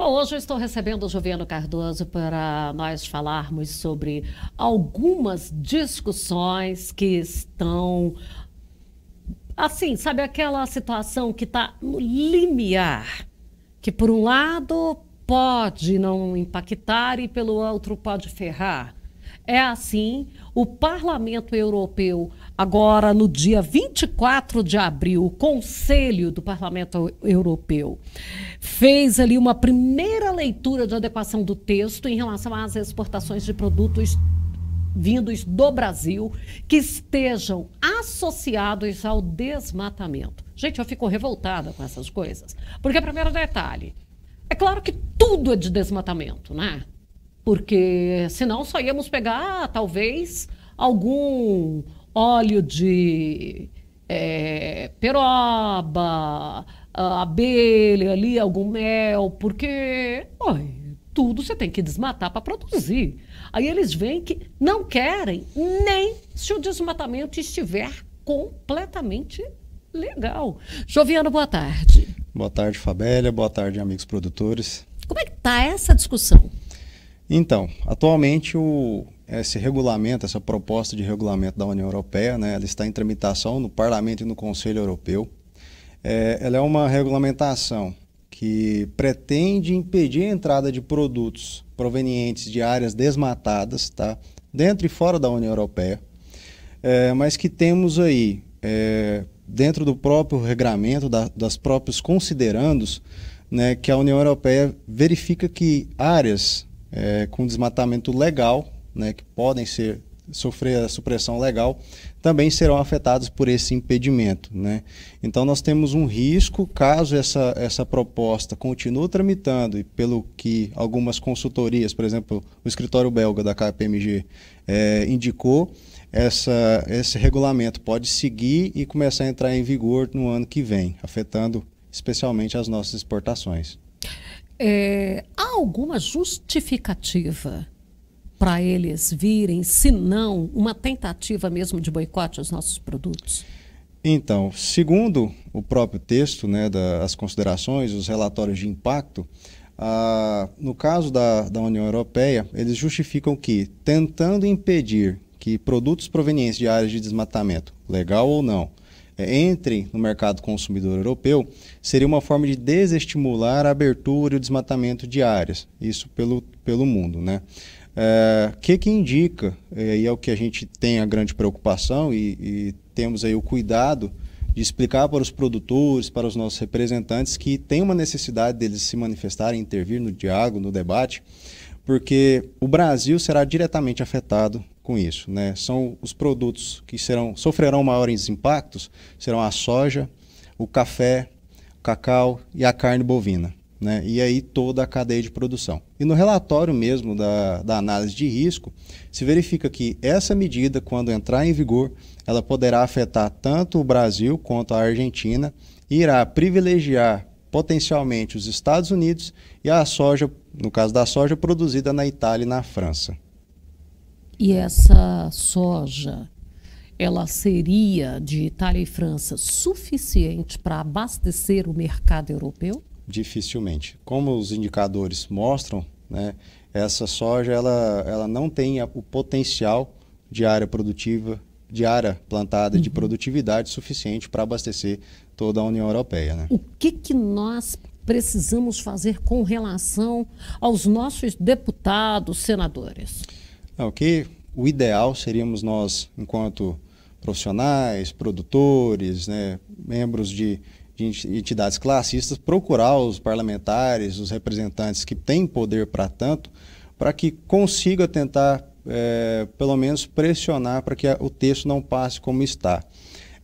Bom, hoje eu estou recebendo o Joviano Cardoso para nós falarmos sobre algumas discussões que estão, assim, sabe aquela situação que está no limiar, que por um lado pode não impactar e pelo outro pode ferrar. É assim, o Parlamento Europeu, agora no dia 24 de abril, o Conselho do Parlamento Europeu fez ali uma primeira leitura de adequação do texto em relação às exportações de produtos vindos do Brasil que estejam associados ao desmatamento. Gente, eu fico revoltada com essas coisas, porque, primeiro detalhe, é claro que tudo é de desmatamento, né? Porque senão só íamos pegar, talvez, algum óleo de peroba, abelha ali, algum mel, porque tudo você tem que desmatar para produzir. Aí eles veem que não querem nem se o desmatamento estiver completamente legal. Joviano, boa tarde. Boa tarde, Fabélia. Boa tarde, amigos produtores. Como é que está essa discussão? Então, atualmente esse regulamento, essa proposta de regulamento da União Europeia, né, ela está em tramitação no Parlamento e no Conselho Europeu. Ela é uma regulamentação que pretende impedir a entrada de produtos provenientes de áreas desmatadas, tá, dentro e fora da União Europeia, mas que temos aí, dentro do próprio regramento, das próprios considerandos, né, que a União Europeia verifica que áreas com desmatamento legal, né, que podem sofrer a supressão legal, também serão afetados por esse impedimento, né? Então nós temos um risco, caso essa proposta continue tramitando, e pelo que algumas consultorias, por exemplo, o escritório belga da KPMG indicou, esse regulamento pode seguir e começar a entrar em vigor no ano que vem, afetando especialmente as nossas exportações. Há alguma justificativa para eles virem, se não uma tentativa mesmo de boicote aos nossos produtos? Então, segundo o próprio texto, né, das considerações, os relatórios de impacto, no caso da União Europeia, eles justificam que, tentando impedir que produtos provenientes de áreas de desmatamento, legal ou não, entrem no mercado consumidor europeu, seria uma forma de desestimular a abertura e o desmatamento de áreas, isso pelo mundo, né? Que indica, e é o que a gente tem a grande preocupação e temos aí o cuidado de explicar para os produtores, para os nossos representantes, que tem uma necessidade deles se manifestarem, intervir no diálogo, no debate, porque o Brasil será diretamente afetado com isso, né? São os produtos que sofrerão maiores impactos, serão a soja, o café, o cacau e a carne bovina, né? E aí toda a cadeia de produção. E no relatório mesmo da análise de risco, se verifica que essa medida, quando entrar em vigor, ela poderá afetar tanto o Brasil quanto a Argentina e irá privilegiar potencialmente os Estados Unidos e a soja, no caso da soja, produzida na Itália e na França. E essa soja, ela seria de Itália e França suficiente para abastecer o mercado europeu? Dificilmente. Como os indicadores mostram, né, essa soja ela não tem o potencial de área produtiva, de área plantada, de produtividade suficiente para abastecer toda a União Europeia, né? O que nós precisamos fazer com relação aos nossos deputados, senadores? O ideal seríamos nós, enquanto profissionais, produtores, né, membros de entidades classistas, procurar os parlamentares, os representantes que têm poder para tanto, para que consiga tentar, pelo menos, pressionar para que o texto não passe como está.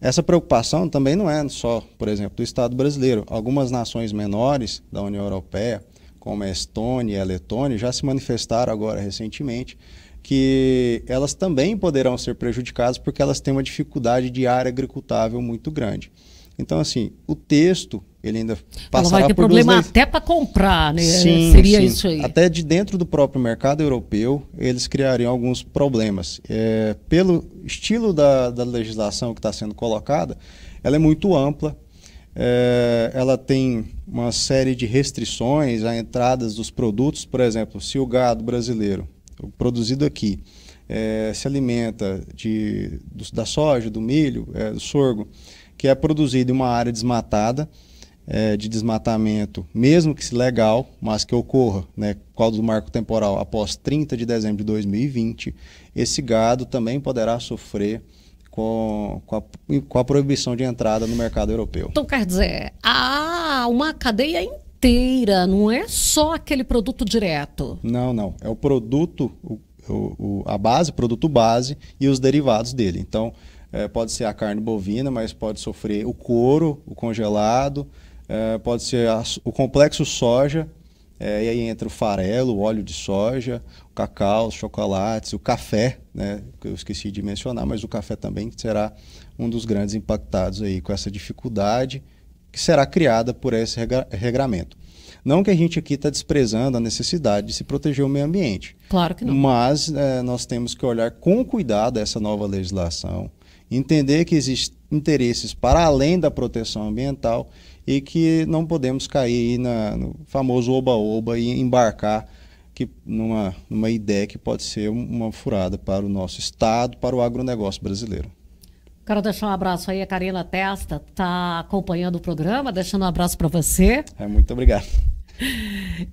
Essa preocupação também não é só, por exemplo, do Estado brasileiro. Algumas nações menores da União Europeia, como a Estônia e a Letônia, já se manifestaram agora recentemente que elas também poderão ser prejudicadas porque elas têm uma dificuldade de área agricultável muito grande. Então, assim, o texto, ele ainda passará ela vai ter por problema até para comprar, né? Sim, seria sim. Isso aí. Até de dentro do próprio mercado europeu, eles criariam alguns problemas. Pelo estilo da legislação que está sendo colocada, ela é muito ampla, ela tem uma série de restrições à entrada dos produtos. Por exemplo, se o gado brasileiro, produzido aqui, se alimenta da soja, do milho, do sorgo, que é produzido em uma área desmatada, de desmatamento, mesmo que se legal, mas que ocorra, né, por causa do marco temporal, após 30 de dezembro de 2020, esse gado também poderá sofrer com a proibição de entrada no mercado europeu. Então, quer dizer, há uma cadeia inteira, não é só aquele produto direto. Não. É o produto, a base, produto base e os derivados dele. Então, pode ser a carne bovina, mas pode sofrer o couro, o congelado, pode ser o complexo soja, e aí entra o farelo, o óleo de soja, o cacau, os chocolates, o café, né, que eu esqueci de mencionar, mas o café também será um dos grandes impactados aí com essa dificuldade que será criada por esse regramento. Não que a gente aqui está desprezando a necessidade de se proteger o meio ambiente. Claro que não. Mas nós temos que olhar com cuidado essa nova legislação, entender que existem interesses para além da proteção ambiental e que não podemos cair no famoso oba-oba e embarcar numa ideia que pode ser uma furada para o nosso Estado, para o agronegócio brasileiro. Quero deixar um abraço aí, a Karina Testa está acompanhando o programa, deixando um abraço para você. Muito obrigado.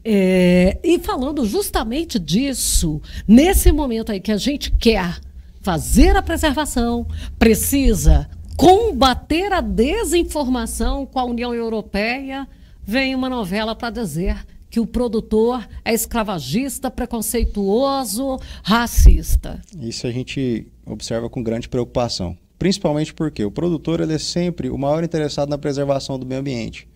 E falando justamente disso, nesse momento aí que a gente quer fazer a preservação, precisa combater a desinformação com a União Europeia, vem uma novela para dizer que o produtor é escravagista, preconceituoso, racista. Isso a gente observa com grande preocupação, principalmente porque o produtor ele é sempre o maior interessado na preservação do meio ambiente.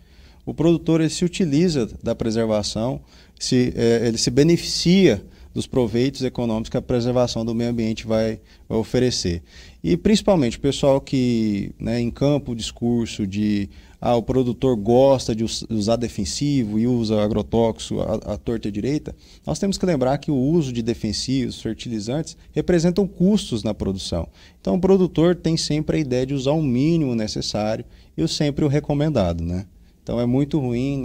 O produtor ele se utiliza da preservação, ele se beneficia dos proveitos econômicos que a preservação do meio ambiente vai oferecer. E principalmente o pessoal que, né, encampa o discurso de o produtor gosta de usar defensivo e usa agrotóxico à torta e à direita, nós temos que lembrar que o uso de defensivos, fertilizantes, representam custos na produção. Então o produtor tem sempre a ideia de usar o mínimo necessário e sempre o recomendado, né? Então é muito ruim,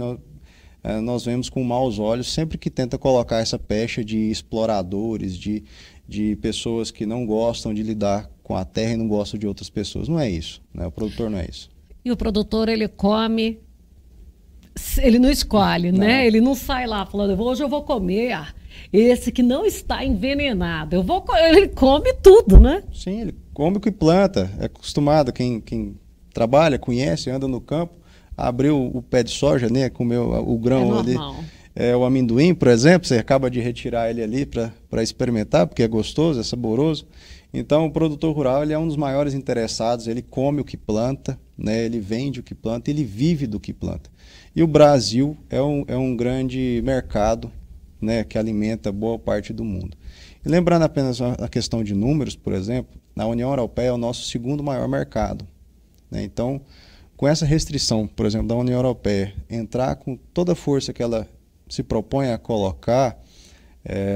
nós vemos com maus olhos sempre que tenta colocar essa pecha de exploradores, de pessoas que não gostam de lidar com a terra e não gostam de outras pessoas. Não é isso, né? O produtor não é isso. E o produtor, ele come, ele não escolhe, não, né? Ele não sai lá falando, hoje eu vou comer esse que não está envenenado. Ele come tudo, né? Sim, ele come o que planta. É acostumado, quem trabalha, conhece, anda no campo, abriu o pé de soja, né? Comeu o grão ali. O amendoim, por exemplo, você acaba de retirar ele ali para experimentar, porque é gostoso, é saboroso. Então, o produtor rural ele é um dos maiores interessados, ele come o que planta, né? Ele vende o que planta, ele vive do que planta. E o Brasil é um grande mercado, né, que alimenta boa parte do mundo. E lembrando apenas a questão de números, por exemplo, a União Europeia é o nosso segundo maior mercado, né? Então, com essa restrição, por exemplo, da União Europeia, entrar com toda a força que ela se propõe a colocar,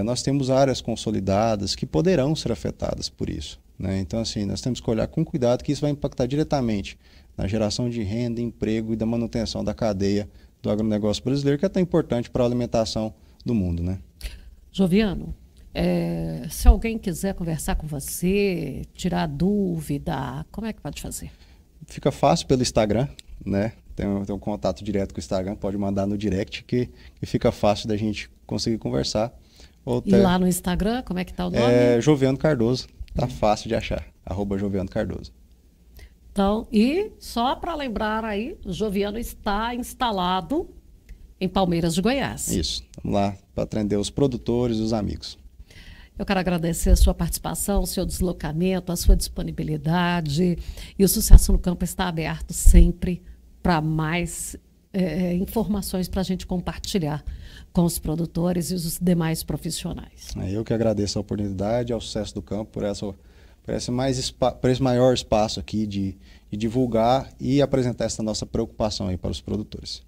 nós temos áreas consolidadas que poderão ser afetadas por isso, né? Então, assim, nós temos que olhar com cuidado que isso vai impactar diretamente na geração de renda, emprego e da manutenção da cadeia do agronegócio brasileiro, que é tão importante para a alimentação do mundo, né? Joviano, se alguém quiser conversar com você, tirar dúvida, como é que pode fazer? Fica fácil pelo Instagram, né? Tem um contato direto com o Instagram, pode mandar no direct que fica fácil da gente conseguir conversar. E lá no Instagram, como é que tá o nome? Joviano Cardoso, tá fácil de achar, @Joviano Cardoso. Então, e só para lembrar aí, o Joviano está instalado em Palmeiras de Goiás. Isso, vamos lá para atender os produtores e os amigos. Eu quero agradecer a sua participação, o seu deslocamento, a sua disponibilidade. E o Sucesso no Campo está aberto sempre para mais informações para a gente compartilhar com os produtores e os demais profissionais. Eu que agradeço a oportunidade, ao Sucesso do Campo, por esse maior espaço aqui de divulgar e apresentar essa nossa preocupação aí para os produtores.